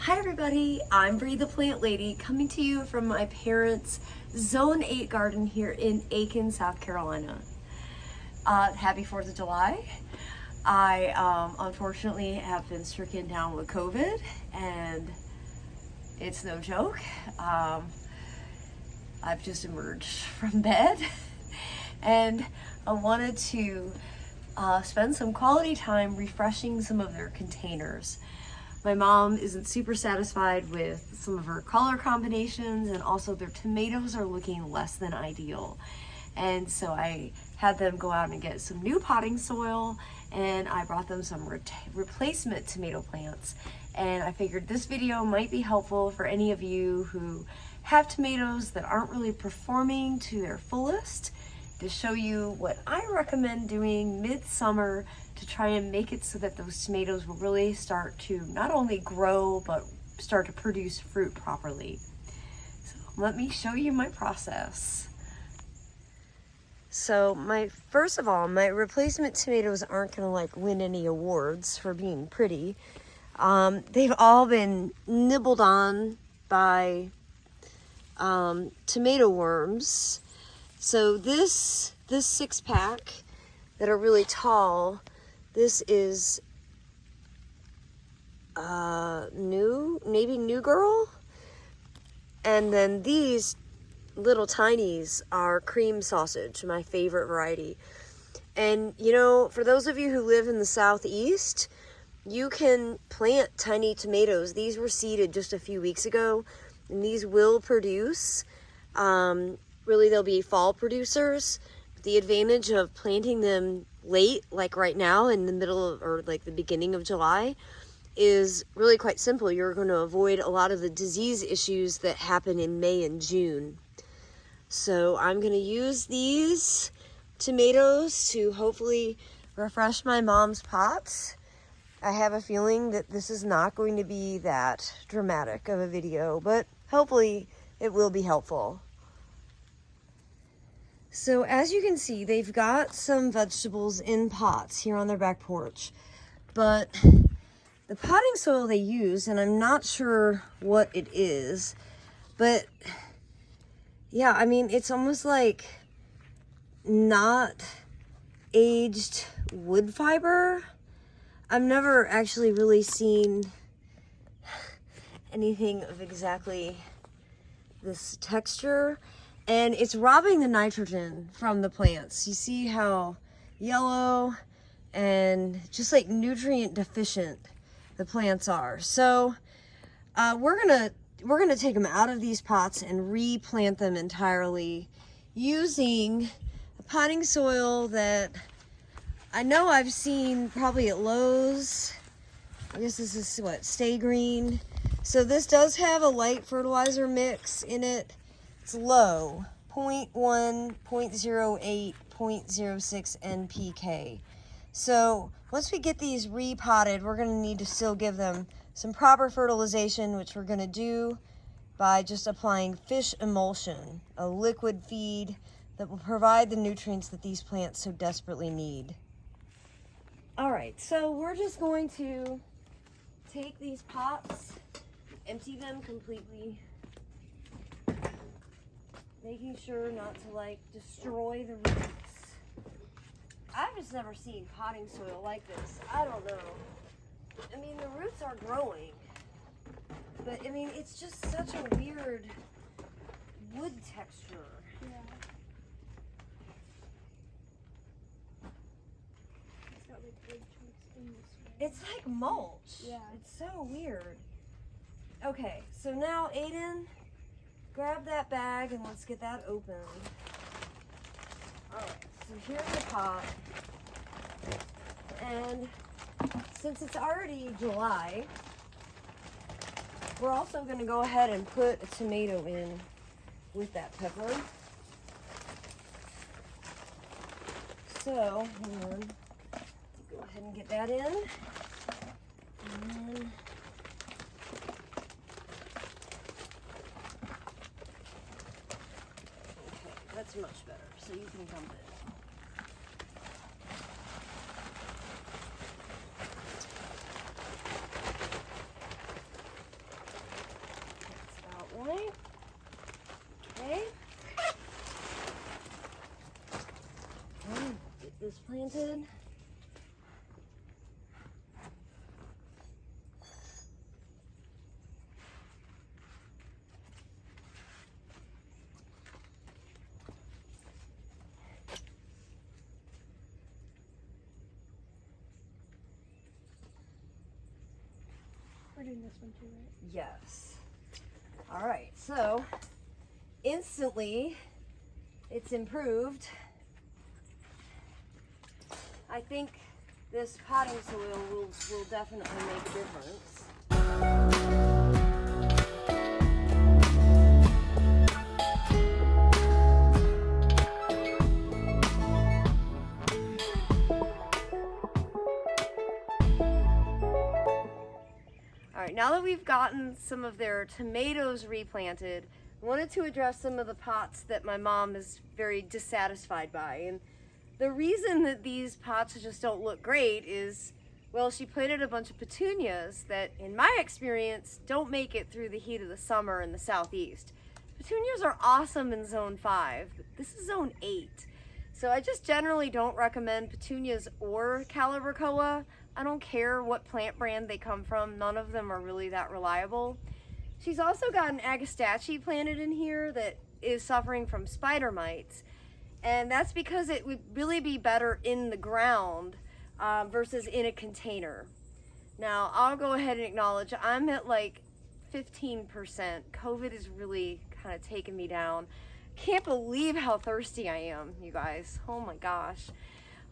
Hi everybody, I'm Bree the Plant Lady coming to you from my parents' Zone 8 garden here in Aiken, South Carolina. Happy 4th of July. I unfortunately have been stricken down with COVID and it's no joke. I've just emerged from bed and I wanted to spend some quality time refreshing some of their containers. My mom isn't super satisfied with some of her color combinations, and also their tomatoes are looking less than ideal. And so I had them go out and get some new potting soil, and I brought them some replacement tomato plants. And I figured this video might be helpful for any of you who have tomatoes that aren't really performing to their fullest, to show you what I recommend doing mid-summer to try and make it so that those tomatoes will really start to not only grow, but start to produce fruit properly. So let me show you my process. So first of all, my replacement tomatoes aren't gonna win any awards for being pretty. They've all been nibbled on by tomato worms. So this 6-pack that are really tall, this is New Girl. And then these little tinies are cream sausage, my favorite variety. And you know, for those of you who live in the Southeast, you can plant tiny tomatoes. These were seeded just a few weeks ago, and these will produce. Really, they'll be fall producers. The advantage of planting them late, like right now in the middle of, or like the beginning of July, is really quite simple. You're going to avoid a lot of the disease issues that happen in May and June. So I'm going to use these tomatoes to hopefully refresh my mom's pots. I have a feeling that this is not going to be that dramatic of a video, but hopefully it will be helpful. So as you can see, they've got some vegetables in pots here on their back porch, but the potting soil they use, and I'm not sure what it is, but yeah, I mean, it's almost like not aged wood fiber. I've never actually really seen anything of exactly this texture. And it's robbing the nitrogen from the plants. You see how yellow and just like nutrient deficient the plants are. So we're gonna take them out of these pots and replant them entirely using a potting soil that I know I've seen probably at Lowe's. I guess this is what, Stay Green. So this does have a light fertilizer mix in it. It's low, 0.1, 0.08, 0.06 NPK. So once we get these repotted, we're going to need to still give them some proper fertilization, which we're going to do by just applying fish emulsion, a liquid feed that will provide the nutrients that these plants so desperately need. All right, so we're just going to take these pots, empty them completely, making sure not to destroy the roots. I've just never seen potting soil like this. I don't know. I mean, the roots are growing, but I mean, it's just such a weird wood texture. Yeah. It's got wood chunks in this one. It's like mulch. Yeah. It's so weird. Okay, so now Aiden, grab that bag and let's get that open. Alright, so here's the pot. And since it's already July, we're also going to go ahead and put a tomato in with that pepper. So, hang on. Go ahead and get that in. And then that's much better, so you can dump it. planted. We're doing this one too, right? Yes. All right, so instantly it's improved. I think this potting soil will definitely make a difference. All right, now that we've gotten some of their tomatoes replanted, I wanted to address some of the pots that my mom is very dissatisfied by. And the reason that these pots just don't look great is, well, she planted a bunch of petunias that, in my experience, don't make it through the heat of the summer in the southeast. Petunias are awesome in zone 5, but this is zone 8. So I just generally don't recommend petunias or calibrachoa. I don't care what plant brand they come from. None of them are really that reliable. She's also got an agastache planted in here that is suffering from spider mites. And that's because it would really be better in the ground versus in a container. Now, I'll go ahead and acknowledge I'm at like 15%. COVID is really kind of taking me down. Can't believe how thirsty I am, you guys. Oh my gosh.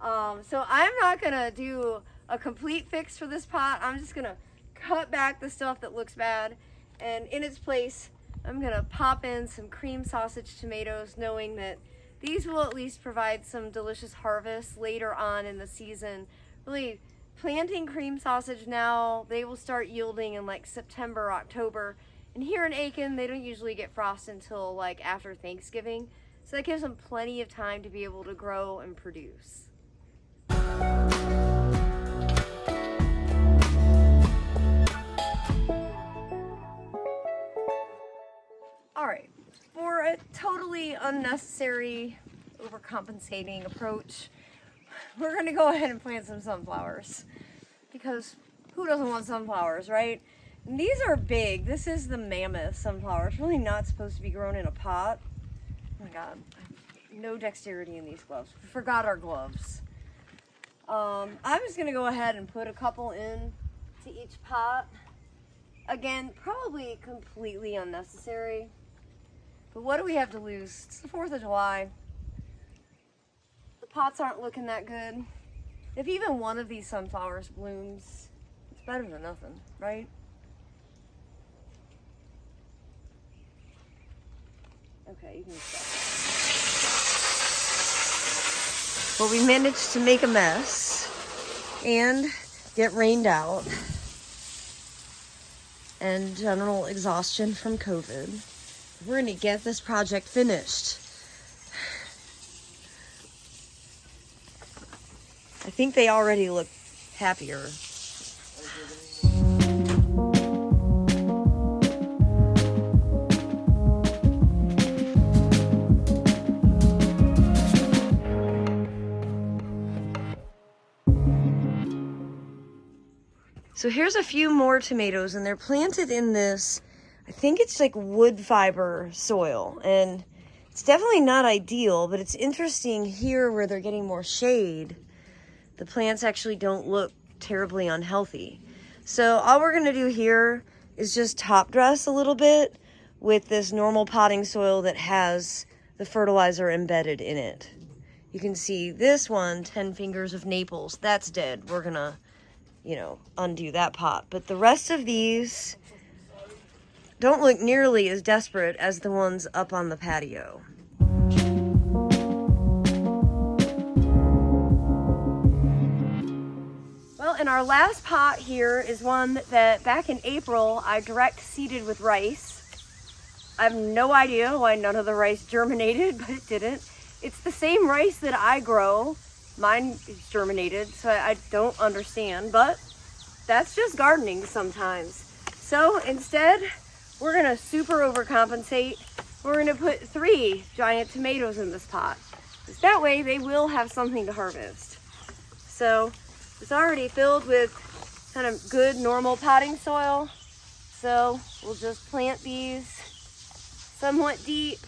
So I'm not gonna do a complete fix for this pot. I'm just gonna cut back the stuff that looks bad, and in its place, I'm gonna pop in some cream sausage tomatoes, knowing that these will at least provide some delicious harvests later on in the season. Really, planting cream sausage now, they will start yielding in like September, October. And here in Aiken, they don't usually get frost until like after Thanksgiving. So that gives them plenty of time to be able to grow and produce. All right, for a totally unnecessary, overcompensating approach, we're gonna go ahead and plant some sunflowers, because who doesn't want sunflowers, right? And these are big. This is the mammoth sunflower. It's really not supposed to be grown in a pot. Oh my God, no dexterity in these gloves. We forgot our gloves. I'm just gonna go ahead and put a couple in to each pot. Again, probably completely unnecessary. But what do we have to lose? It's the 4th of July. The pots aren't looking that good. If even one of these sunflowers blooms, it's better than nothing, right? Okay, you can stop. Well, we managed to make a mess and get rained out and general exhaustion from COVID. We're gonna get this project finished. I think they already look happier. So here's a few more tomatoes, and they're planted in this, I think it's like wood fiber soil, and it's definitely not ideal, but it's interesting here where they're getting more shade. The plants actually don't look terribly unhealthy. So all we're gonna do here is just top dress a little bit with this normal potting soil that has the fertilizer embedded in it. You can see this one, 10 Fingers of Naples, that's dead. We're gonna, you know, undo that pot. But the rest of these don't look nearly as desperate as the ones up on the patio. Well, and our last pot here is one that back in April I direct seeded with rice. I have no idea why none of the rice germinated, but it didn't. It's the same rice that I grow. Mine is germinated, so I don't understand, but that's just gardening sometimes. So instead, we're gonna super overcompensate. We're gonna put 3 giant tomatoes in this pot. That way they will have something to harvest. So it's already filled with kind of good normal potting soil. So we'll just plant these somewhat deep.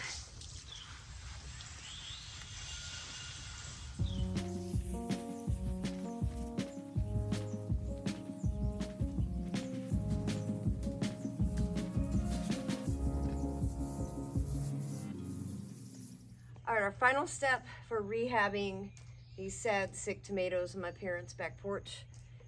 All right, our final step for rehabbing these sad, sick tomatoes on my parents' back porch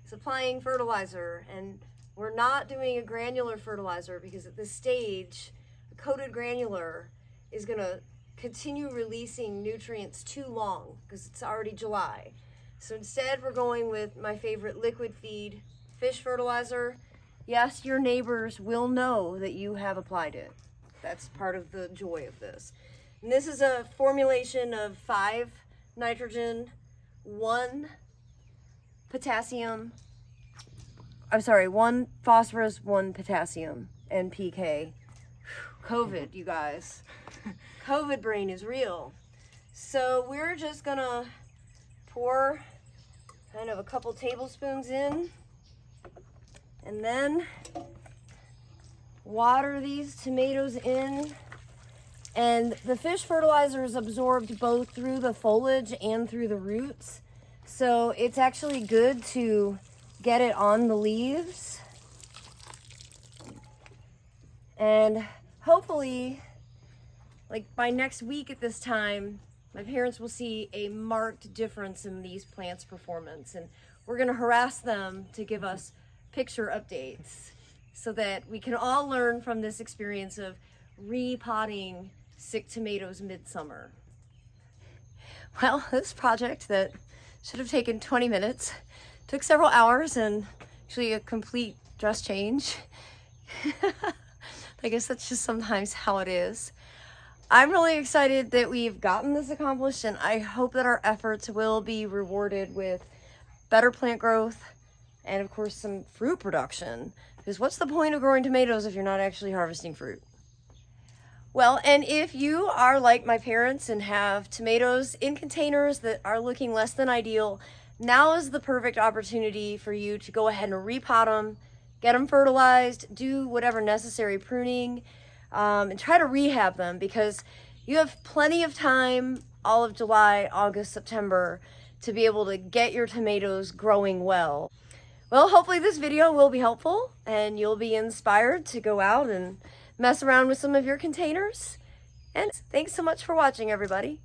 is applying fertilizer. And we're not doing a granular fertilizer because at this stage, a coated granular is gonna continue releasing nutrients too long because it's already July. So instead, we're going with my favorite liquid feed, fish fertilizer. Yes, your neighbors will know that you have applied it. That's part of the joy of this. And this is a formulation of 5 nitrogen, 1 potassium, 1 phosphorus, 1 potassium, NPK. COVID, you guys. COVID brain is real. So we're just gonna pour kind of a couple tablespoons in and then water these tomatoes in. And the fish fertilizer is absorbed both through the foliage and through the roots. So it's actually good to get it on the leaves. And hopefully, like by next week at this time, my parents will see a marked difference in these plants' performance. And we're gonna harass them to give us picture updates so that we can all learn from this experience of repotting sick tomatoes midsummer. Well, this project that should have taken 20 minutes took several hours and actually a complete dress change. I guess that's just sometimes how it is. I'm really excited that we've gotten this accomplished, and I hope that our efforts will be rewarded with better plant growth and of course some fruit production. Because what's the point of growing tomatoes if you're not actually harvesting fruit? Well, and if you are like my parents and have tomatoes in containers that are looking less than ideal, now is the perfect opportunity for you to go ahead and repot them, get them fertilized, do whatever necessary pruning, and try to rehab them, because you have plenty of time all of July, August, September to be able to get your tomatoes growing well. Well, hopefully this video will be helpful and you'll be inspired to go out and mess around with some of your containers. And thanks so much for watching, everybody.